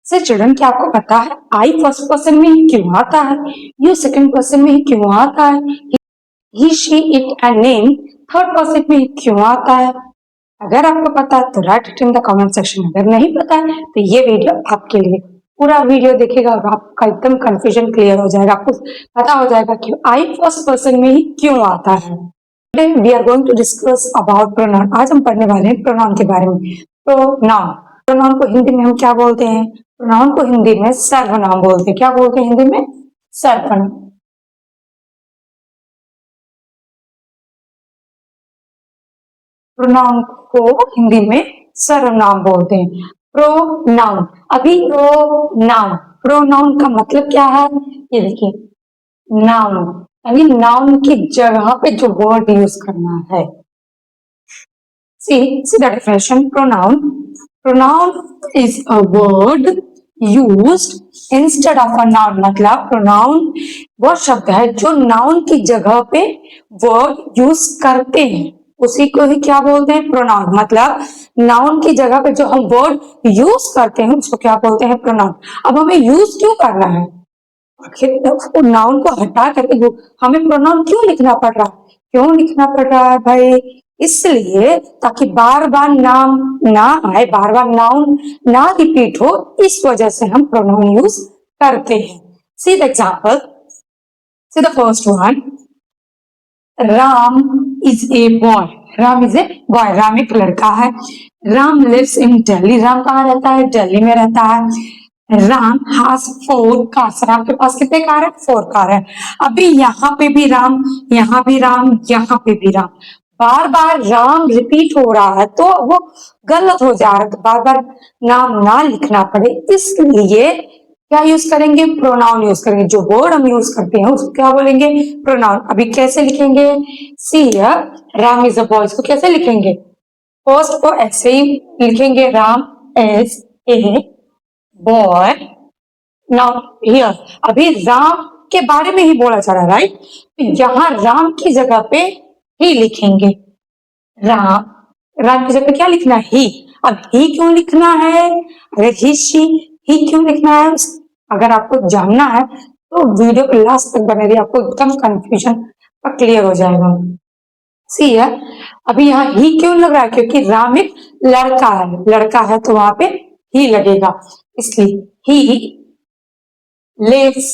Sir children, क्या आपको पता है आई फर्स्ट पर्सन में ही क्यों आता है, यू सेकंड पर्सन में ही क्यों आता है, he she it and name third person में ही क्यों आता है? अगर आपको पता है तो right it in the comment section, अगर नहीं पता है तो ये वीडियो आपके लिए। पूरा वीडियो देखिएगा और आपका एकदम कंफ्यूजन क्लियर हो जाएगा, आपको पता हो जाएगा कि आई फर्स्ट पर्सन में ही क्यों आता है। Today we are going to discuss about pronoun. आज हम पढ़ने वाले हैं प्रोनाउन के बारे में। प्रोनाउन, प्रोनाउन को हिंदी में हम क्या बोलते हैं? प्रोनाउन को हिंदी में सर्वनाम बोलते हैं। क्या बोलते हैं हिंदी में? सर्वनाम। प्रोनाउन को हिंदी में सर्वनाम बोलते हैं। प्रोनाउन, अभी प्रोनाउन, प्रोनाउन का मतलब क्या है? ये देखिए, नाउन, यानी नाउन की जगह पे जो वर्ड यूज करना है। See the definition. Pronoun is a word used instead of a noun. मतलब pronoun वो शब्द है जो नाउन की जगह पे वर्ड यूज करते हैं, उसी को ही क्या बोलते हैं? प्रोनाउन। मतलब नाउन की जगह पे जो हम वर्ड यूज करते हैं उसको क्या बोलते हैं? प्रोनाउन। अब हमें यूज क्यों करना है? आखिर नाउन को हटा करके हमें प्रोनाउन क्यों लिखना पड़ रहा है? क्यों लिखना पड़ रहा है भाई? इसलिए ताकि बार बार नाम ना आए, बार बार नाउन ना रिपीट हो, इस वजह से हम प्रोनाउन यूज करते हैं। See the example, see the first one, Ram is a boy. Ram is a boy, Ram एक लड़का है। Ram lives in Delhi. राम कहाँ रहता है? दिल्ली में रहता है। Ram has 4 cars. राम के पास कितने कार है? 4 कार है। अभी यहाँ पे भी राम, यहाँ भी राम, यहाँ पे भी राम, बार बार राम रिपीट हो रहा है तो वो गलत हो जा रहा है, तो बार बार नाम ना लिखना पड़े इसलिए क्या यूज करेंगे? प्रोनाउन यूज करेंगे। जो वर्ड हम यूज करते हैं उसको क्या बोलेंगे? प्रोनाउन। अभी कैसे लिखेंगे? सी राम इज अ बॉय, इसको कैसे लिखेंगे? फर्स्ट को ऐसे ही लिखेंगे, Ram is a boy. Now here, अभी राम के बारे में ही बोला जा रहा है, राइट? तो यहाँ राम की जगह पे ही लिखेंगे। राम, राम की जगह क्या लिखना है? ही। अब ही क्यों लिखना है? अगर ही शी, ही क्यों लिखना है? अगर आपको जानना है तो वीडियो को लास्ट तक बने रहिए, आपको एकदम कंफ्यूजन क्लियर हो जाएगा। सी है, अभी यहाँ ही क्यों लग रहा है? क्योंकि राम एक लड़का है, लड़का है तो वहां पे ही लगेगा, इसलिए ही lives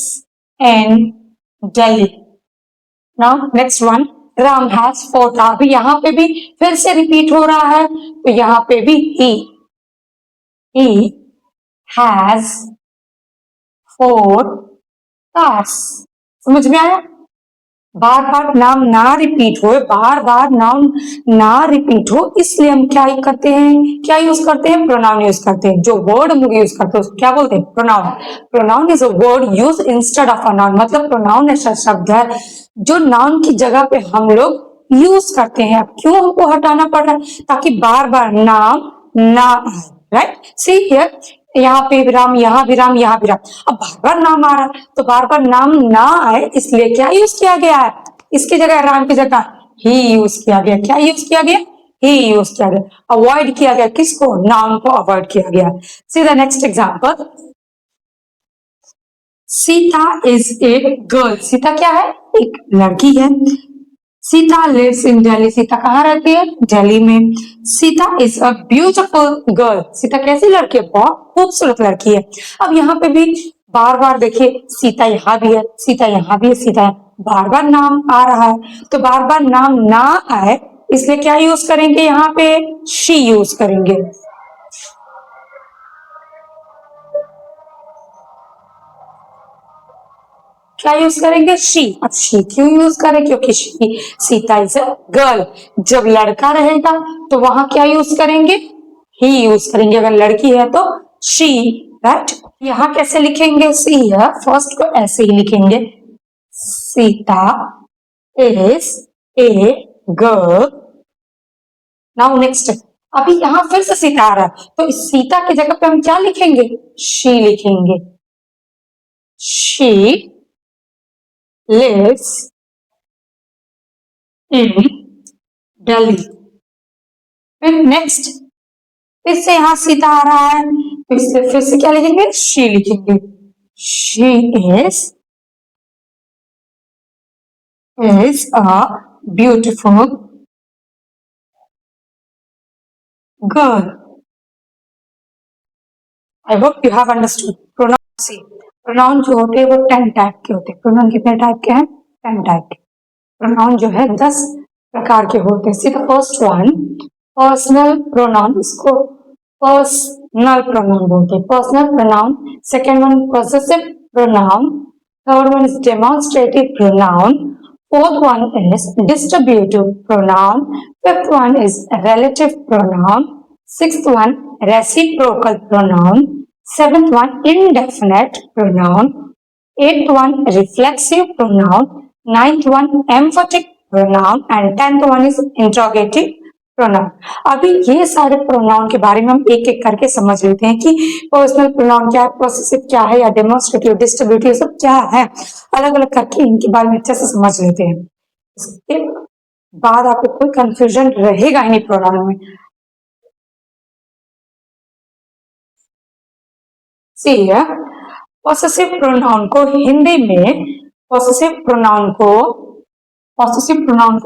in Delhi. Now next one, Ram has 4 car. अभी यहाँ पे भी फिर से रिपीट हो रहा है तो यहाँ पे भी he has 4 cars। समझ में आया? बार बार नाम ना रिपीट हो, बार बार नाम ना रिपीट हो, इसलिए हम क्या करते हैं? क्या यूज करते हैं? प्रोनाउन यूज करते हैं। जो वर्ड हम यूज करते हैं उसको क्या बोलते हैं? Pronoun. Pronoun is a word use instead of a noun. मतलब प्रोनाउन ऐसा शब्द है जो नाउन की जगह पे हम लोग यूज करते हैं। अब क्यों हमको हटाना पड़ रहा है? ताकि बार बार नाम ना आए, राइट? सी हियर, यहाँ पे भी राम, यहाँ भी राम, यहाँ भी राम। अब बार बार नाम आ रहा है तो बार बार नाम ना आए इसलिए क्या यूज किया गया है? इसकी जगह, राम की जगह ही यूज किया गया। क्या यूज किया गया? ही यूज किया गया। अवॉइड किया गया किसको? नाउन को अवॉइड किया गया। See the next example, Sita is a girl. Sita क्या है? एक लड़की है। Sita lives in Delhi. सीता कहाँ रहती है? दिल्ली में। Sita is a beautiful girl. Sita कैसी लड़की है? बहुत खूबसूरत लड़की है। अब यहाँ पे भी बार बार देखिए, सीता यहाँ भी है, सीता यहाँ भी है, सीता है, बार बार नाम आ रहा है तो बार बार नाम ना आए इसलिए क्या यूज करेंगे? यहाँ पे शी यूज करेंगे। क्या यूज करेंगे? शी। अब शी क्यों यूज करें? क्योंकि सीता इज अ गर्ल। जब लड़का रहेगा तो वहां क्या यूज करेंगे? ही यूज करेंगे। अगर लड़की है तो शी, राइट? यहाँ कैसे लिखेंगे? सी है, फर्स्ट को ऐसे ही लिखेंगे, Sita is a girl. Now next, अभी यहाँ फिर से सीता आ रहा है तो इस सीता की जगह पे हम क्या लिखेंगे? शी लिखेंगे। She lives in Delhi। फिर नेक्स्ट, फिर से यहाँ सीता आ रहा है इसलिए फिर से क्या लिखेंगे, शी लिखेंगे। She is a beautiful girl. I hope you have understood. Pronoun see. Pronoun जो होते हैं वो 10 टाइप के होते हैं। Pronoun कितने टाइप के हैं? 10 टाइप के। Pronoun जो है 10 प्रकार के होते हैं। See the first one, personal pronoun, इसको personal pronoun बोलते हैं। Personal pronoun. Second one, possessive pronoun. Third one is demonstrative pronoun. Fourth one is distributive pronoun. Fifth one is relative pronoun. Sixth one, reciprocal pronoun. Seventh one, indefinite pronoun. Eighth one, reflexive pronoun. Ninth one, emphatic pronoun. And 10th one is interrogative pronoun. अभी ये सारे pronoun के बारे में हम एक एक करके समझ लेते हैं कि पर्सनल प्रोनाउन क्या है, पॉसेसिव क्या है, या डेमोन्स्ट्रेटिव, डिस्ट्रीब्यूटिव, सब क्या है। अलग अलग करके इनके बारे में अच्छे से समझ लेते हैं। इसके बाद आपको कोई कंफ्यूजन रहेगा ही नहीं प्रोनाउन में। सी पॉसेसिव प्रोनाउन को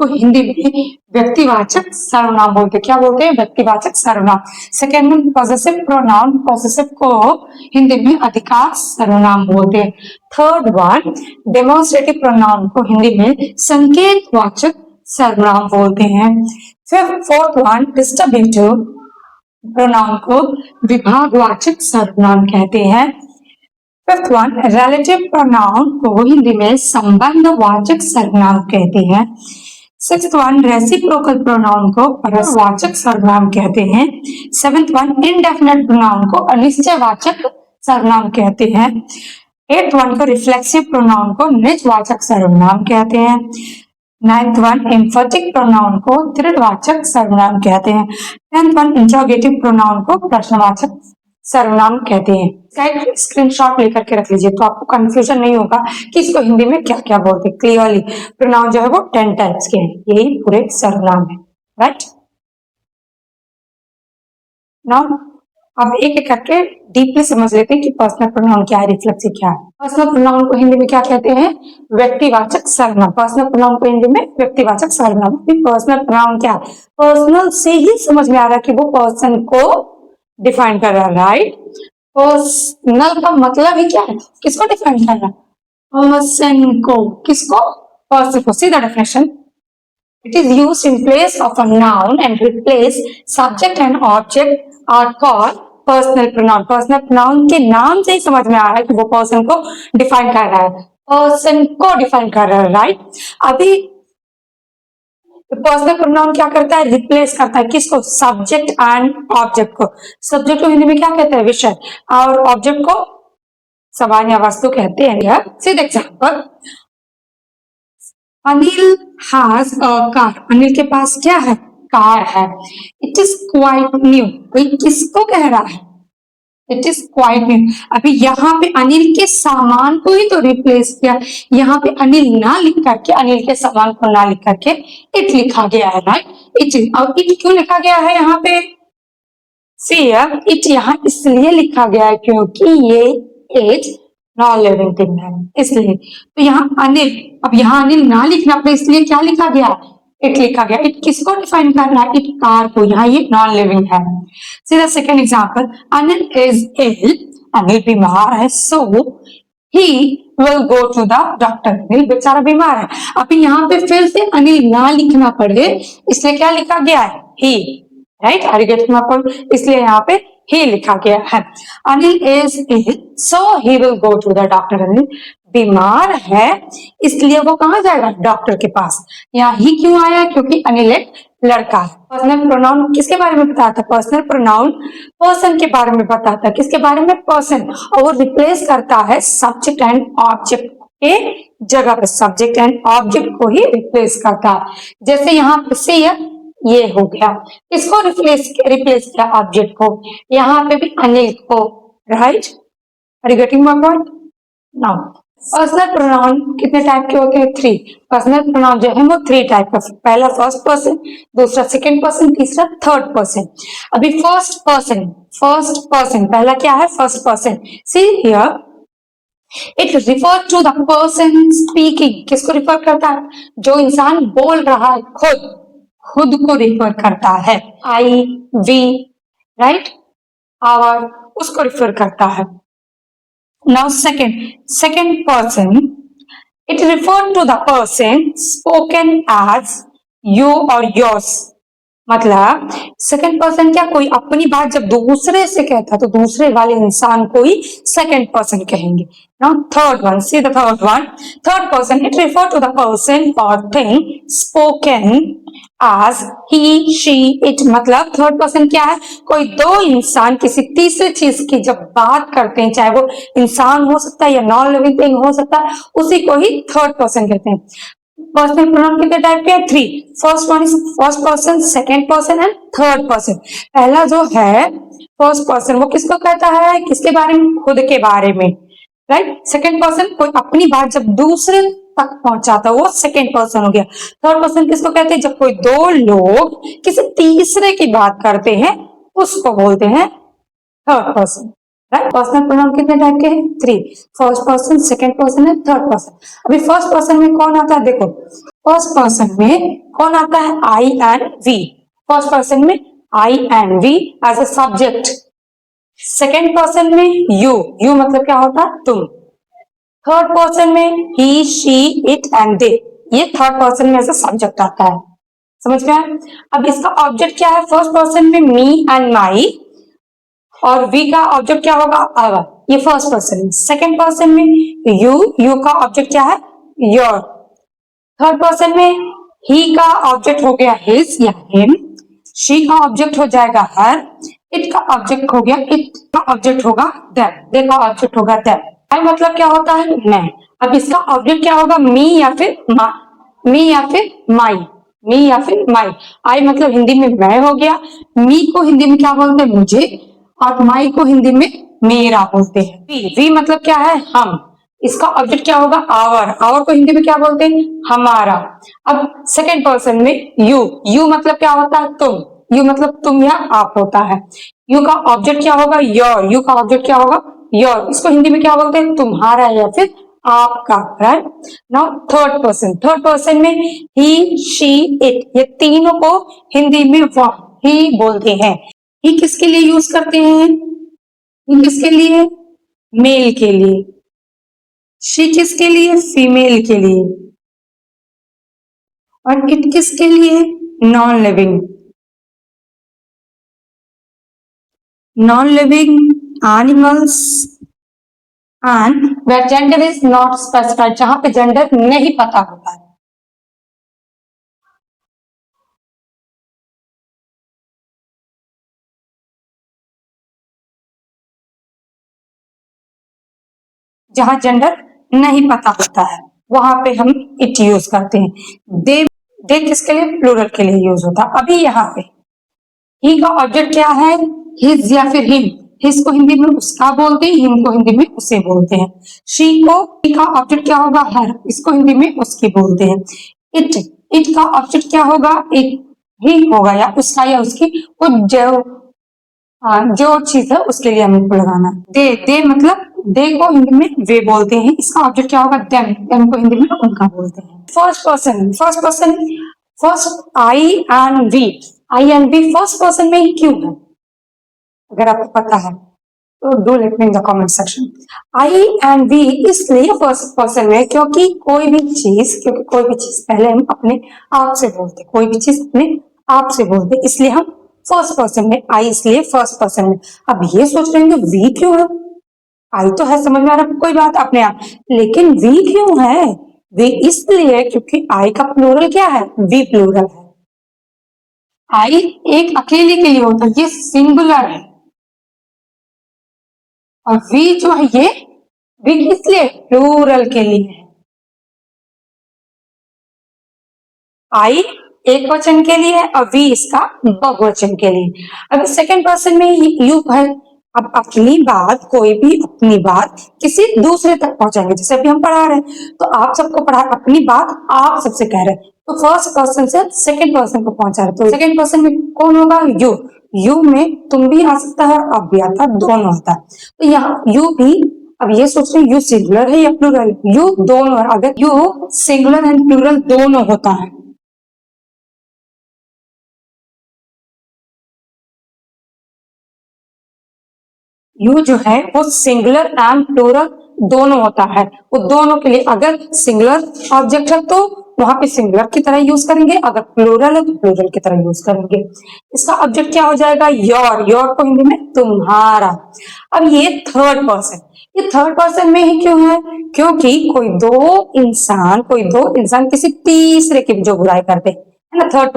हिंदी में व्यक्तिवाचक सर्वनाम बोलते हैं। क्या बोलते हैं? व्यक्तिवाचक सर्वनाम। सेकेंड में पॉसेसिव प्रोनाउन, पॉसेसिव को हिंदी में अधिकार सर्वनाम बोलते हैं। थर्ड वन, डेमोन्स्ट्रेटिव प्रोनाउन को हिंदी में संकेतवाचक सर्वनाम बोलते हैं। फोर्थ वन, डिस्ट्रीब्यूटिव प्रोनाउन को विभागवाचक सर्वनाम कहते हैं। फिफ्थ वन, रिलेटिव प्रोनाउन को हिंदी में संबंधवाचक सर्वनाम कहते हैं। सिक्स्थ वन, रेसिप्रोकल प्रोनाउन को परस्परवाचक सर्वनाम कहते हैं। सेवेंथ वन, इनडेफिनेट प्रोनाउन को अनिश्चयवाचक सर्वनाम कहते हैं। एट्थ वन को रिफ्लेक्सिव प्रोनाउन को निजवाचक सर्वनाम कहते हैं। नाइन्थ वन, एम्फेटिक प्रोनाउन को दृढ़वाचक सर्वनाम कहते हैं। टेंथ वन, इंटरोगेटिव प्रोनाउन को प्रश्नवाचक सर्वनाम कहते हैं। स्क्रीनशॉट लेकर के रख लीजिए तो आपको कंफ्यूजन नहीं होगा कि इसको हिंदी में क्या क्या बोलते हैं। क्लियरली प्रोनाउन जो है वो 10 टाइप्स के हैं, यही पूरे सर्वनाम है। राइट, नाउ अब एक एक करके डीपली समझ लेते हैं कि पर्सनल प्रोनाउन क्या है, रिफ्लेक्सिव क्या है। पर्सनल प्रोनाउन को हिंदी में क्या कहते हैं? व्यक्तिवाचक सर्वनाम। पर्सनल प्रोनाउन को हिंदी में व्यक्तिवाचक सर्वनाम। पर्सनल प्रोनाउन क्या है? पर्सनल से ही समझ में आ रहा है कि वो पर्सन को डिफाइन कर रहा है। राइट, पर्सनल का मतलब ही क्या है? किसको डिफाइन कर रहा है? पर्सन को। किसको? पर्सन को। सी the definition, it is used in place of a noun and replace subject and object are called personal pronoun. Personal pronoun के नाम से ही समझ में आ रहा है कि वो पर्सन को डिफाइन कर रहा है, पर्सन को डिफाइन कर रहा है। राइट, अभी पर्सनल प्रोनाउन क्या करता है? रिप्लेस करता है किसको? सब्जेक्ट एंड ऑब्जेक्ट को। सब्जेक्ट को हिंदी में क्या कहते हैं? विषय, और ऑब्जेक्ट को सामान या वस्तु कहते हैं। सीधा example, Anil has a car. Anil के पास क्या है? कार है। It is quite new. कोई किसको कह रहा है? It is quite new. अभी यहाँ पे अनिल के सामान को ही तो रिप्लेस किया। यहाँ पे अनिल ना लिख करके, अनिल के सामान को ना लिख करके इट लिखा गया है। Right, it. और इट क्यों लिखा गया है यहाँ पे? सी, इट यहाँ इसलिए लिखा गया है क्योंकि ये एक नॉन लिविंग थिंग है, इसलिए। तो यहाँ अनिल, अब यहाँ अनिल ना लिखना पड़े इसलिए क्या लिखा गया? इट लिखा गया। इट किसको डिफाइन कर रहा है? इट कार को। यहाँ ये नॉन लिविंग है। See the second example, Anil is ill. Anil बीमार है, so he will go to the doctor. Anil बेचारा बीमार है। अभी यहाँ पे फिर से अनिल ना लिखना पड़े इसलिए क्या लिखा गया है? He. Right, are you getting my point? इसलिए यहाँ पे ही लिखा गया है। Anil is ill so he will go to the doctor. Anil बीमार है इसलिए वो कहाँ जाएगा? डॉक्टर के पास। यहाँ ही क्यों आया? क्योंकि अनिल एक लड़का है। पर्सनल प्रोनाउन किसके बारे में बताता है? पर्सनल प्रोनाउन पर्सन के बारे में बताता है। किसके बारे में? पर्सन। और वो रिप्लेस करता है सब्जेक्ट एंड ऑब्जेक्ट के जगह पे। सब्जेक्ट एंड ऑब्जेक्ट को ही रिप्लेस करता है। जैसे यहाँ पे से ये हो गया, किसको रिप्लेस किया? ऑब्जेक्ट को। यहाँ पे भी अनिल को। Right, are you getting my point? Now personal pronoun कितने टाइप के होते हैं? 3। पर्सनल प्रोनाउन जो है वो 3 टाइप का, पहला फर्स्ट पर्सन, दूसरा सेकंड पर्सन, तीसरा थर्ड पर्सन। अभी फर्स्ट पर्सन पहला क्या है? First person. See here, it refer to the person speaking. किसको रिफर करता है? जो इंसान बोल रहा है, खुद को रिफर करता है। आई, वी, राइट, आवर, उसको रिफर करता है। Now second person, it refer to the person spoken as you or yours। मतलब सेकंड पर्सन क्या, कोई अपनी बात जब दूसरे से कहता है तो दूसरे वाले इंसान को ही सेकंड पर्सन कहेंगे। Now third one, see the third one, third person, it refer to the person or thing spoken as he, she, it। मतलब थर्ड पर्सन क्या है? कोई दो इंसान किसी तीसरी चीज की जब बात करते हैं, चाहे वो इंसान हो सकता है या नॉन लिविंग थिंग हो सकता है, उसी को ही थर्ड पर्सन कहते हैं। पर्सनल प्रोनाउन कितने टाइप के हैं? 3। First one is first person, second person and third person. पहला जो है फर्स्ट पर्सन, वो किसको कहता है? किसके बारे में? खुद के बारे में, राइट। सेकंड पर्सन, कोई अपनी बात जब दूसरे तक पहुंचाता है, वो सेकंड पर्सन हो गया। थर्ड पर्सन किसको कहते हैं? जब कोई दो लोग किसी तीसरे की बात करते हैं, उसको बोलते हैं third person, right. Personal pronoun कितने टाइप के हैं? 3। First person, second person and third person. अभी फर्स्ट पर्सन में कौन आता है? देखो, फर्स्ट पर्सन में कौन आता है? I and we. First person में I and we as a subject. Second person में यू मतलब क्या होता है? तुम। थर्ड पर्सन में he, she, it and they, ये थर्ड पर्सन में एज अ सब्जेक्ट आता है। समझ में आया? अब इसका ऑब्जेक्ट क्या है? फर्स्ट पर्सन में मी एंड माई, और वी का ऑब्जेक्ट क्या होगा? आवर, ये फर्स्ट पर्सन। सेकंड पर्सन में यू का ऑब्जेक्ट क्या है? योर। थर्ड पर्सन में ही का ऑब्जेक्ट हो गया हिज या हिम, शी का ऑब्जेक्ट हो जाएगा हर, इट का ऑब्जेक्ट हो गया इट, का ऑब्जेक्ट होगा देम, दे का ऑब्जेक्ट होगा देम। आई मतलब क्या होता है? मैं। अब इसका ऑब्जेक्ट क्या होगा? मी या फिर माई, मी या फिर माई। आई मतलब हिंदी में मैं हो गया, मी को हिंदी में क्या बोलते हैं? मुझे, और माई को हिंदी में मेरा बोलते हैं। वी मतलब क्या है? हम। इसका ऑब्जेक्ट क्या होगा? आवर को हिंदी में क्या बोलते हैं? हमारा। अब सेकंड पर्सन में यू मतलब क्या होता है? तुम। यू मतलब तुम या आप होता है। यू का ऑब्जेक्ट क्या होगा? योर। यू का ऑब्जेक्ट क्या होगा? योर। इसको हिंदी में क्या बोलते हैं? तुम्हारा या फिर आपका, राइट। नाउ थर्ड पर्सन में ही, शी, इट, ये तीनों को हिंदी में वह ही बोलते हैं। ही किसके लिए यूज करते हैं? ही किसके लिए? मेल के लिए। शी किसके लिए? फीमेल के लिए। और इट किसके लिए? Non living animals and where gender is not specified, जहां पे जेंडर नहीं पता होता है। जहां जेंडर नहीं पता होता है वहां पे हम इट यूज करते हैं। दे किसके लिए? प्लूरल के लिए यूज होता है। अभी यहाँ पे ही का ऑब्जेक्ट क्या है? हिज या फिर हिम। हिज को हिंदी में उसका बोलते हैं, हिम को हिंदी में उसे बोलते हैं। शी का ऑब्जेक्ट क्या होगा? हर। इसको हिंदी में उसकी बोलते हैं। इट का ऑब्जेक्ट क्या होगा? इट ही होगा, या उसका या उसकी, वो जो चीज है उसके लिए हमें लगाना। दे मतलब दे को हिंदी में वे बोलते हैं, इसका ऑब्जेक्ट क्या होगा? देम को हिंदी में उनका बोलते हैं। First person first I and we first person में ही क्यों है? अगर आपको पता है तो do let me in the comment section. I and we इसलिए फर्स्ट पर्सन में क्योंकि कोई भी चीज पहले हम अपने आप से बोलते, कोई भी चीज अपने आप से बोलते, इसलिए हम फर्स्ट पर्सन में। आई इसलिए फर्स्ट पर्सन में। अब ये सोच रहे हैं वी क्यों है? आई तो है, समझ में आ रहा, कोई बात अपने आप, लेकिन वी क्यों है? वी इसलिए क्योंकि आई का प्लूरल क्या है? वी प्लूरल है। आई एक अकेले के लिए होता है, ये सिंगुलर है। और वी जो है ये वी किस लिए? प्लूरल के लिए है। आई एक वचन के लिए है और वी इसका बहुवचन के लिए। अब सेकंड पर्सन में यू है, अब अपनी बात, कोई भी अपनी बात किसी दूसरे तक पहुंचाएंगे, जैसे अभी हम पढ़ा रहे हैं तो आप सबको पढ़ा, अपनी बात आप सबसे कह रहे हैं तो फर्स्ट पर्सन से सेकंड पर्सन को पहुंचा रहे, तो सेकंड पर्सन में कौन होगा? यू में तुम भी आ सकता है, अब भी आता, दोनों आता है। तो यहाँ यू भी, अब ये सोच रहे यू सिंगुलर है या प्लूरल? यू दोनों है, अगर यू सिंगुलर एंड प्लूरल दोनों होता है, यू जो है वो सिंगुलर एंड प्लूरल दोनों होता है। वो दोनों के लिए अगर सिंगुलर ऑब्जेक्ट है तो वहां पे सिंगुलर की तरह यूज करेंगे, अगर प्लूरल है तो प्लूरल की तरह यूज करेंगे। इसका ऑब्जेक्ट क्या हो जाएगा? योर को हिंदी में तुम्हारा। अब ये थर्ड पर्सन, ये थर्ड पर्सन में ही क्यों है? क्योंकि कोई दो इंसान किसी तीसरे की जो बुराई करते हैं, है ना, थर्ड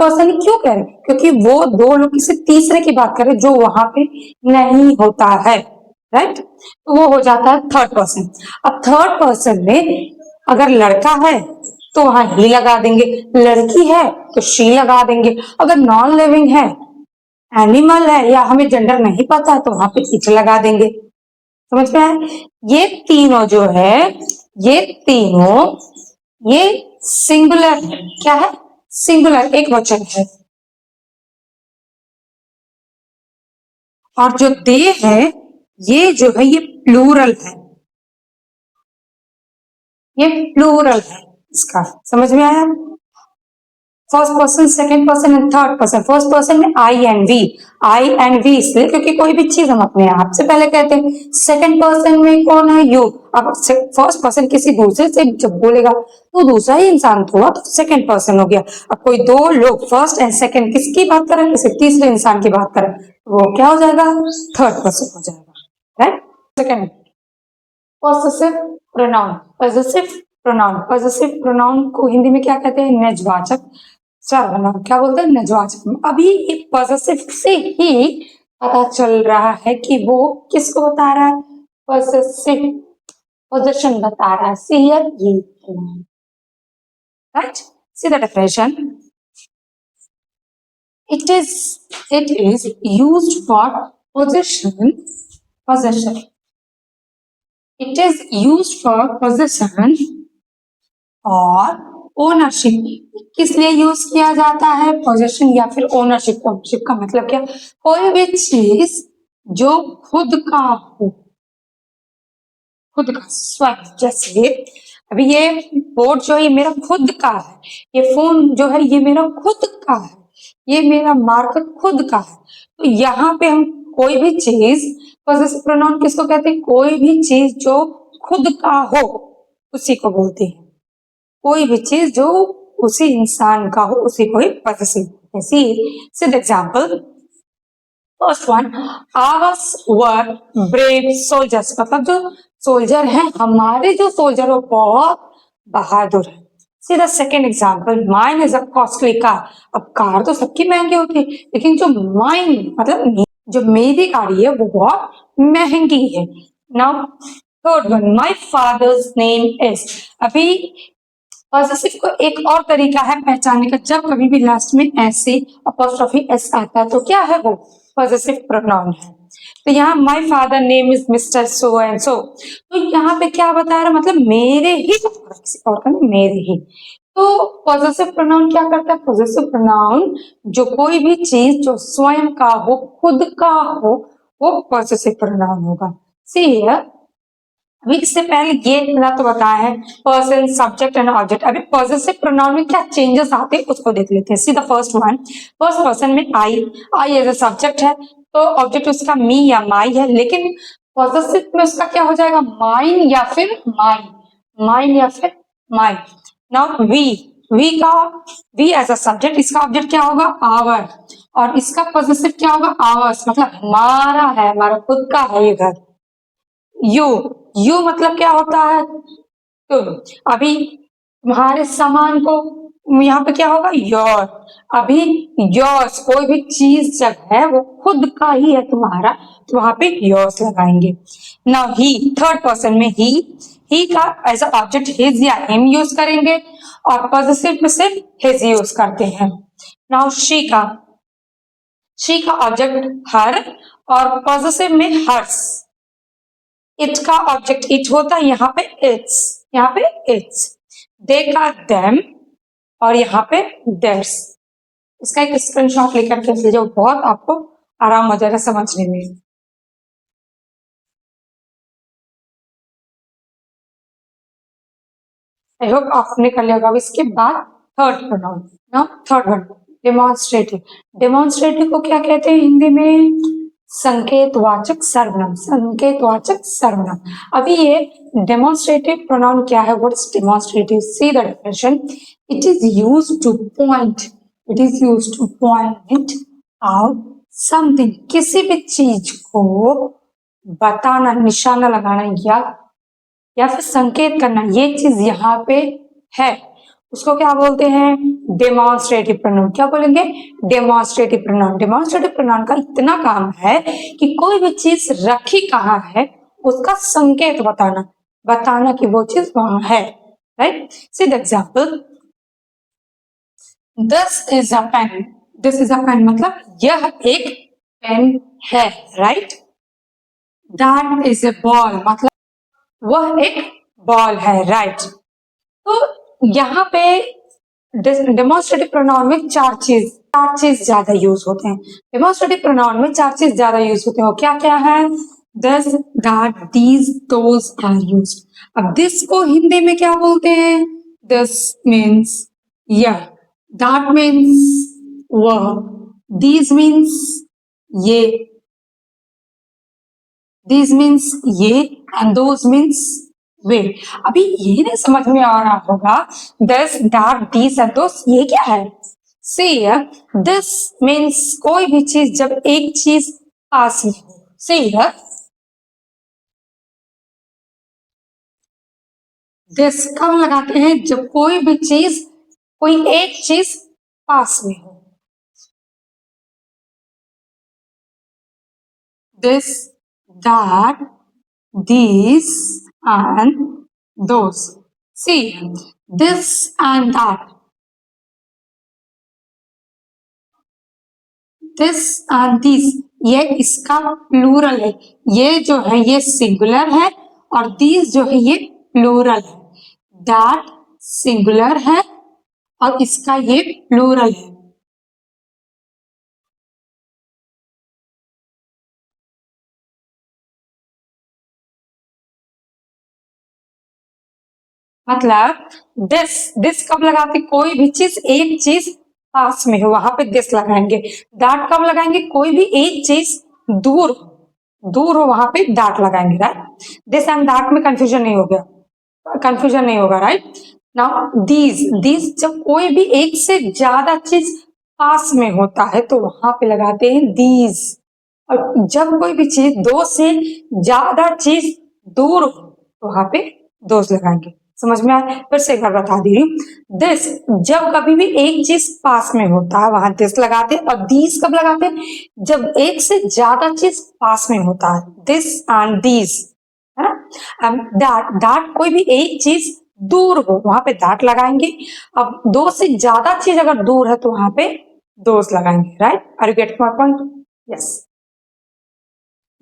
पर्सन ही क्यों कह रहे हैं? क्योंकि वो दो लोग किसी तीसरे की बात कर रहे जो वहां पे नहीं होता है, राइट? तो वो हो जाता है थर्ड पर्सन। अब थर्ड पर्सन में अगर लड़का है तो वहां ही लगा देंगे, लड़की है तो शी लगा देंगे, अगर नॉन लिविंग है, एनिमल है या हमें जेंडर नहीं पता है तो वहां पे इट लगा देंगे। समझ में आया? ये तीनों जो है, ये तीनों, ये सिंगुलर है। क्या है? सिंगुलर, एक वचन है। और जो दे है, ये जो है ये प्लूरल है, ये प्लूरल है इसका। समझ में आया? First person, second person and third person. First person में आई एंड वी इसलिए क्योंकि कोई भी चीज हम अपने आप से पहले कहते हैं। सेकंड पर्सन में कौन है? यू। अब फर्स्ट पर्सन किसी दूसरे से जब बोलेगा तो दूसरा ही इंसान तो हुआ, तो सेकंड पर्सन हो गया। अब कोई दो लोग फर्स्ट एंड सेकंड किसकी बात करें? किसी तीसरे इंसान की बात करें, वो क्या हो जाएगा? थर्ड पर्सन हो जाएगा, right? Second, possessive pronoun. Possessive pronoun को हिंदी में क्या कहते हैं? निजवाचक। सर्वनाम क्या बोलते हैं? निजवाचक। अभी ये पॉसेसिव से ही पता चल रहा है कि वो किसको बता रहा है? पॉसेसिव पोजीशन बता रहा है। सी हियर, ये right. See the definition. It is used for possession. It is used for possession और ओनरशिप। किस लिए यूज किया जाता है? पोजेशन या फिर ओनरशिप। ओनरशिप का मतलब क्या? कोई भी चीज जो खुद का हो, खुद का स्वयं। जैसे अभी ये बोर्ड जो है ये मेरा खुद का है, ये फोन जो है ये मेरा खुद का है, ये मेरा मार्कर खुद का है। तो यहाँ पे हम कोई भी चीज, पॉसेसिव प्रोनाउन किसको कहते हैं? कोई भी चीज जो खुद का हो उसी को बोलते हैं। कोई भी चीज जो उसी इंसान का हो उसी को ही possessive. See the example. First one, ours were brave soldiers. मतलब जो सोल्जर हैं, हमारे जो सोल्जर वो बहुत बहादुर है। See the second example, mine is a costly car. अब कार तो सबकी महंगी होती है, लेकिन जो माइन मतलब जो मेरी गाड़ी है वो बहुत महंगी है। Now third one, my father's name is. अभी पॉसेसिव को एक और तरीका है पहचानने का, जब कभी भी लास्ट में ऐसे अपॉस्ट्रोफी एस आता है तो क्या है? वो पॉसेसिव प्रोनाउन है। तो यहाँ my father name is mister so and so, तो यहाँ पे क्या बता रहा है? मतलब मेरे ही, किसी और का नहीं, मेरे ही। तो पॉसेसिव प्रोनाउन क्या करता है? पॉसेसिव प्रोनाउन जो कोई भी चीज जो स्वयं का हो, खुद का हो, वो पॉसेसिव प्रोनाउन होगा। सी हियर, अभी इससे पहले ये इतना तो बताया है पर्सन, सब्जेक्ट एंड ऑब्जेक्ट। अभी पॉसेसिव प्रोनाउन में क्या चेंजेस आते हैं उसको देख लेते हैं। See the first one, first person में आई एज अ सब्जेक्ट है तो ऑब्जेक्ट उसका मी या माई है, लेकिन पॉसेसिव में उसका क्या हो जाएगा? माइन या फिर my. Now we as a subject, इसका ऑब्जेक्ट क्या होगा? आवर। और इसका पॉसेसिव क्या होगा? आवर्स, मतलब हमारा है, हमारा खुद का है ये घर। यू मतलब क्या होता है? तुम। अभी तुम्हारे सामान को यहाँ पे क्या होगा? योर। अभी योर्स, कोई भी चीज जब है वो खुद का ही है तुम्हारा, तो वहां पे योर्स लगाएंगे। नाउ ही, थर्ड पर्सन में ही का एज अ ऑब्जेक्ट हिज या हिम यूज करेंगे और पॉसेसिव में सिर्फ हिज यूज करते हैं। नाउ शी का ऑब्जेक्ट हर और पॉजेसिव में हर्स। इट का ऑब्जेक्ट इट होता है, यहाँ पे इट्स, यहाँ पे इट्स। दे का देम और यहाँ पे देयर्स। इसका एक स्क्रीनशॉट लेकर के लीजिए, बहुत आपको आराम हो जाएगा समझने में। आई होप आपने कर लिया होगा। इसके बाद third pronoun, now third one demonstrative. Demonstrative को क्या कहते हैं हिंदी में? संकेतवाचक सर्वनाम, संकेतवाचक सर्वनाम। अभी ये डेमोन्स्ट्रेटिव प्रोनाउन क्या है? What is demonstrative? C the definition. It is used two point, it is used two point out something, किसी भी चीज को बताना, निशाना लगाना या फिर संकेत करना, ये चीज यहाँ पे है, उसको क्या बोलते हैं? Demonstrative pronoun. क्या बोलेंगे? Demonstrative pronoun. डेमोन्स्ट्रेटिव प्रोनाउन का इतना काम है कि कोई भी चीज रखी कहाँ है उसका संकेत बताना, बताना कि वो चीज वहां है, right? See the example, this is a pen. This is a pen मतलब यह एक पेन है, right? That is a ball मतलब वह एक बॉल है, राइट? तो यहाँ पे डेमोन्स्ट्रेटिव प्रोनाउन में चार चीज ज्यादा यूज होते हैं। डेमोन्स्ट्रेटिव प्रोनाउन में चार चीज ज्यादा यूज होते हैं। वो क्या क्या है? This, that, these, those are used. अब दिस को हिंदी में क्या बोलते हैं? दिस मीन्स यह, दैट मीन्स वह, दीज मीन्स ये, दिस मीन्स ये, एंड दोज मीन्स वे। अभी ये नहीं समझ में आ रहा होगा, this, that, these and those ये क्या है? सी, दिस मीन्स कोई भी चीज जब एक चीज पास में हो। सी, दिस कब लगाते हैं? जब कोई भी चीज, कोई एक चीज पास में हो। This, that, these and those. See, this and that, this and these, ये इसका प्लूरल है। ये जो है ये सिंगुलर है और these जो है ये प्लूरल है। that सिंगुलर है और इसका ये प्लूरल है। मतलब दिस कब लगाते? कोई भी चीज, एक चीज पास में हो वहां पे दिस लगाएंगे। दैट कब लगाएंगे? कोई भी एक चीज दूर हो वहां पे दैट लगाएंगे, राइट? दिस एंड दैट में कंफ्यूजन नहीं हो गया, कंफ्यूजन नहीं होगा, राइट? नाउ दीज जब कोई भी एक से ज्यादा चीज पास में होता है तो वहां पे लगाते हैं दीज। और जब कोई भी चीज दो से ज्यादा चीज दूर हो तो वहां पे दोज लगाएंगे। समझ में आया? फिर से एक बार बता दे रही हूँ। दिस जब कभी भी एक चीज पास में होता है वहां दिस लगाते हैं, और दीज कब लगाते हैं? जब एक से ज्यादा चीज पास में होता है, दिस एंड दीज, है ना? दैट कोई भी एक चीज दूर हो वहां पे दैट लगाएंगे। अब दो से ज्यादा चीज अगर दूर है तो वहां पे दोज लगाएंगे, right? Are you getting my point? Yes.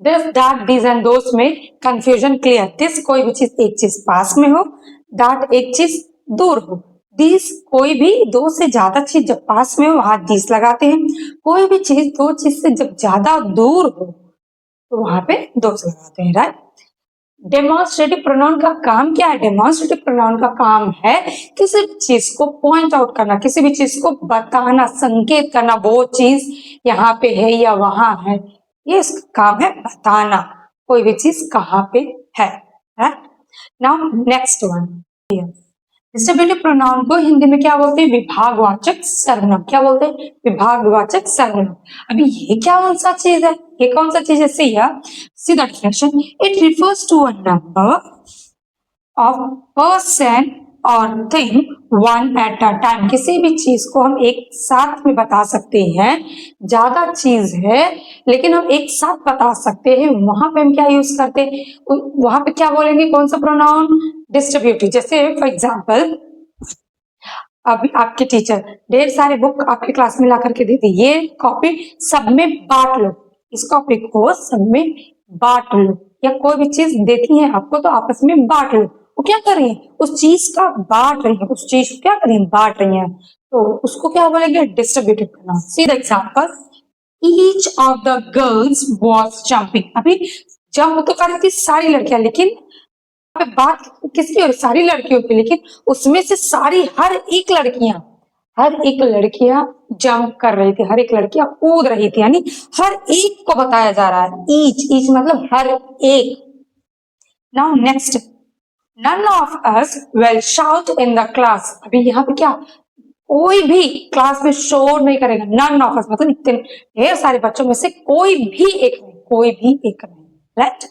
This, that, these and those में कंफ्यूजन क्लियर। दिस कोई भी चीज एक चीज पास में हो, दैट एक चीज दूर हो। दीज कोई भी दो से ज्यादा चीज जब पास में हो वहां दीस लगाते हैं। कोई भी चीज दो चीज से जब ज्यादा दूर हो तो वहां पे दोस लगाते हैं, राइट? डेमोन्स्ट्रेटिव प्रोनाउन का काम क्या है? डेमोन्स्ट्रेटिव प्रोनाउन का काम है किसी भी चीज को पॉइंट आउट करना, किसी भी चीज को बताना, संकेत करना, वो चीज यहाँ पे है या वहां है। ये इसका काम है, बताना कोई भी चीज कहाँ पे है। Now next one, distributive pronoun को हिंदी में क्या बोलते हैं? विभागवाचक सर्वनाम। क्या बोलते हैं? विभागवाचक सर्वनाम। अभी ये क्या कौन सा चीज है? ये कौन सा चीज है? See the definition. It refers to a number of person or thing one at a time. किसी भी चीज को हम एक साथ में बता सकते हैं। ज्यादा चीज है लेकिन हम एक साथ बता सकते हैं, वहां पे हम क्या यूज करते हैं? वहां पे क्या बोलेंगे? कौन सा प्रोनाउन? डिस्ट्रीब्यूटिव। जैसे फॉर एग्जाम्पल, अभी आपके टीचर ढेर सारे बुक आपके क्लास में ला करके देते, ये कॉपी सब में बांट लो, इस टॉपिक को सब में बांट लो, या कोई भी चीज देती है आपको तो आपस में बांट लो। वो क्या कर रही है, उस चीज का बांट रही है, उस चीज को क्या कर रही है, बांट रही है, तो उसको क्या बोलेंगे, distributive pronoun. C the example, each of the girls was jumping. अभी जंप तो कर रही थी सारी लड़कियां, लेकिन यहाँ पे बात किसकी हो रही, सारी लड़कियों की, लेकिन उसमें से सारी हर एक लड़कियां जंप कर रही थी, हर एक लड़कियां कूद रही थी, यानी हर एक को बताया जा रहा है, ईच मतलब हर एक। Now next, none of us will shout in the class। अभी यहाँ पे क्या, कोई भी क्लास में शोर नहीं करेगा, none of us मतलब इतने ढेर सारे बच्चों में से कोई भी एक नहीं, राइट,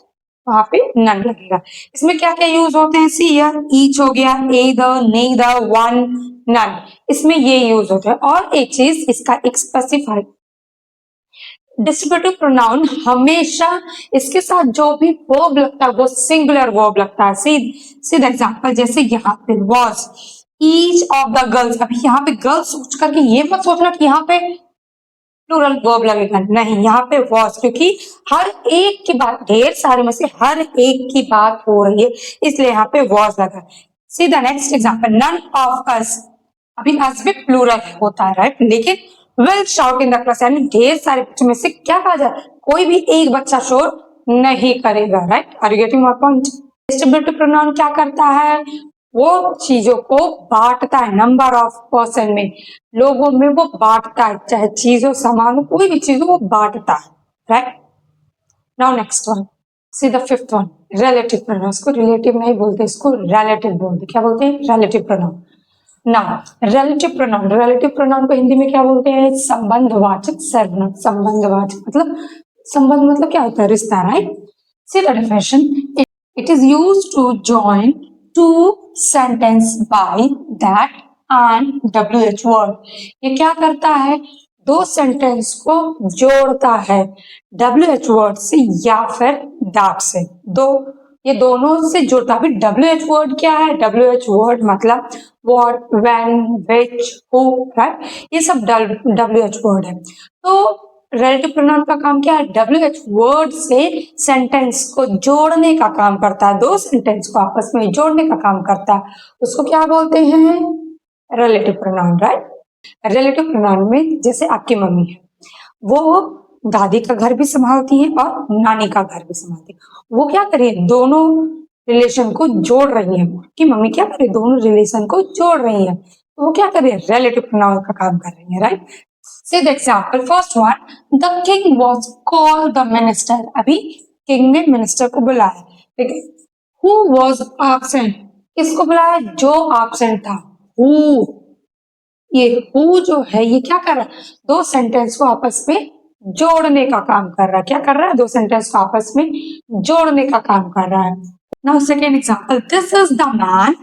वहां पे none लगेगा। इसमें क्या क्या यूज होते हैं, सी यार, ईच हो गया, either, neither, one, none, इसमें ये यूज होते हैं। और एक चीज, इसका एक स्पेसिफाइड डिस्ट्रीब्यूटिव प्रोनाउन हमेशा इसके साथ जो भी वर्ब लगता है वो सिंगुलर वर्ब लगता है। सीधा एग्जांपल, जैसे यहाँ पे was each of the girls। अभी यहाँ पे गर्ल्स सोच करके ये मत सोचना कि यहाँ पे प्लूरल वर्ब लगेगा, नहीं, यहाँ पे was, क्योंकि हर एक की बात, ढेर सारे में से हर एक की बात हो रही है, इसलिए यहाँ पे was लगा। सीधा next example, none of us। अभी us भी प्लूरल होता है, राइट, लेकिन will shout in the class, यानी ढेर सारे बच्चों में से क्या कहा जाए, कोई भी एक बच्चा शोर नहीं करेगा, right. Are you getting my point. Distributive pronoun क्या करता है, वो चीजों को बांटता है, नंबर ऑफ पर्सन में, लोगों में वो बांटता है, चाहे चीजों सामानों कोई भी चीजों वो बांटता है, right. Now next one, see the fifth one, relative pronoun. इसको रिलेटिव नहीं बोलते, इसको रिलेटिव बोलते। क्या बोलते हैं, relative pronoun. Now relative pronoun को हिंदी में क्या बोलते हैं, संबंधवाचक सर्वनाम। संबंधवाचक मतलब क्या होता है, रिश्ता, right. See the definition, it is used to join two sentence by that and WH word. ये क्या करता है, दो सेंटेंस को जोड़ता है WH वर्ड से या फिर दैट से, ये दोनों से जुड़ता है। WH वर्ड क्या है, WH वर्ड मतलब what, when, which, who, right, ये सब WH वर्ड है। तो रिलेटिव प्रोनाउन का काम क्या है, WH वर्ड से सेंटेंस को जोड़ने का काम करता है, दो सेंटेंस को आपस में जोड़ने का काम करता है, उसको क्या बोलते हैं, relative pronoun, right. Relative pronoun में जैसे आपकी मम्मी है, वो दादी का घर भी संभालती है और नानी का घर भी संभालती है, वो क्या करे, दोनों रिलेशन को जोड़ रही है, कि मम्मी क्या करे, दोनों रिलेशन को जोड़ रही है, तो वो क्या करे, रिलेटिव प्रोनाउन का काम कर रही है, right. See the example, first one, the king was called the minister। अभी किंग ने मिनिस्टर को बुलाया, ठीक है। Who was absent, किसको बुलाया, जो absent था, who। ये who जो है ये क्या कर रहा है, दो सेंटेंस को आपस में जोड़ने का काम कर रहा है, क्या कर रहा है, दो सेंटेंस को आपस में जोड़ने का काम कर रहा है। Now second example, this is the man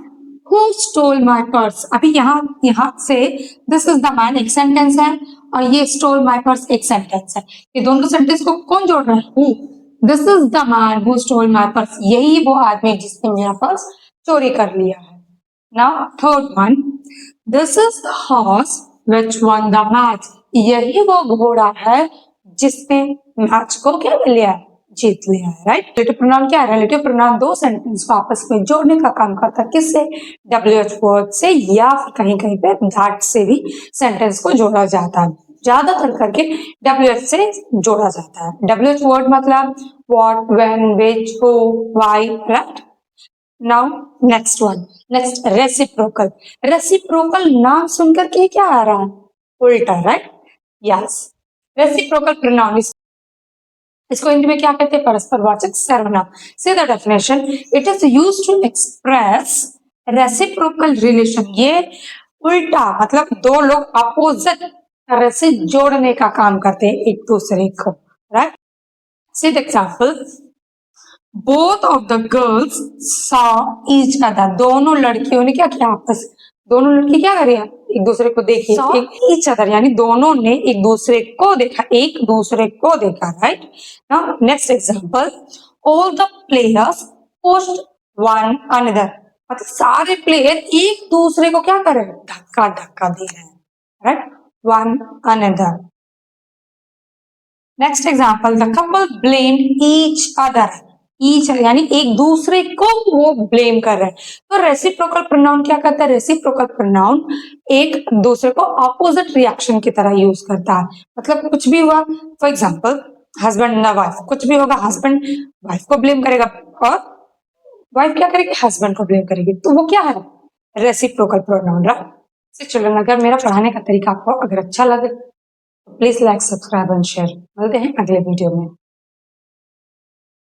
who stole my purse। अभी यहाँ से this is the man एक सेंटेंस है और ये stole my purse एक सेंटेंस है, ये दोनों सेंटेंस को कौन जोड़ रहा है, who। this is the man who stole my purse, यही वो आदमी जिसने मेरा पर्स चोरी कर लिया है। Now third one, this is the horse which won the match। यही वो घोड़ा है जिसने मैच को क्या लिया है, जीत लिया है, राइट। रिलेटिव प्रोनाउन क्या है, रिलेटिव प्रोनाउन दो सेंटेंस को आपस में जोड़ने का काम करता है, किससे, WH वर्ड से या फिर कहीं कहीं पे दैट से भी सेंटेंस को जोड़ा जाता है, ज्यादातर करके WH से जोड़ा जाता है। WH वर्ड मतलब what, when, which, who, why, right। Now next one, next reciprocal. Reciprocal नाम सुनकर के क्या आ रहा है, उल्टा, राइट, यस। रेसिप्रोकल प्रोनाउन, इसको हिंदी में क्या कहते हैं, परस्परवाचक सर्वनाम। See the definition, it is used to express reciprocal relation. ये उल्टा मतलब दो लोग अपोजिट तरह से जोड़ने का काम करते हैं एक दूसरे को, right. See the example, both of the girls saw each other. दोनों लड़कियों ने क्या किया, दोनों लड़की क्या कर रही है, एक दूसरे को देखी, ईच अदर यानी दोनों ने एक दूसरे को देखा, right. Now next example, all the players pushed one another. मतलब सारे प्लेयर एक दूसरे को क्या कर रहे हैं, धक्का दे रहे हैं, right, one another. Next example, the couple blamed each other, each यानी एक दूसरे को वो ब्लेम कर रहे हैं। तो रेसिप्रोकल प्रोनाउन क्या करता है, रेसिप्रोकल प्रोनाउन एक दूसरे को ऑपोजिट रिएक्शन की तरह यूज करता है। मतलब कुछ भी हुआ, फॉर एग्जाम्पल हस्बैंड ना वाइफ, कुछ भी होगा हस्बैंड वाइफ को ब्लेम करेगा और वाइफ क्या करेगी, हस्बैंड को ब्लेम करेगी। तो वो क्या है, रेसिप्रोकल प्रोनाउन। राइट। चिल्ड्रन, अगर मेरा पढ़ाने का तरीका आपको अगर अच्छा लगे तो please like, subscribe and share. मिलते हैं अगले वीडियो में।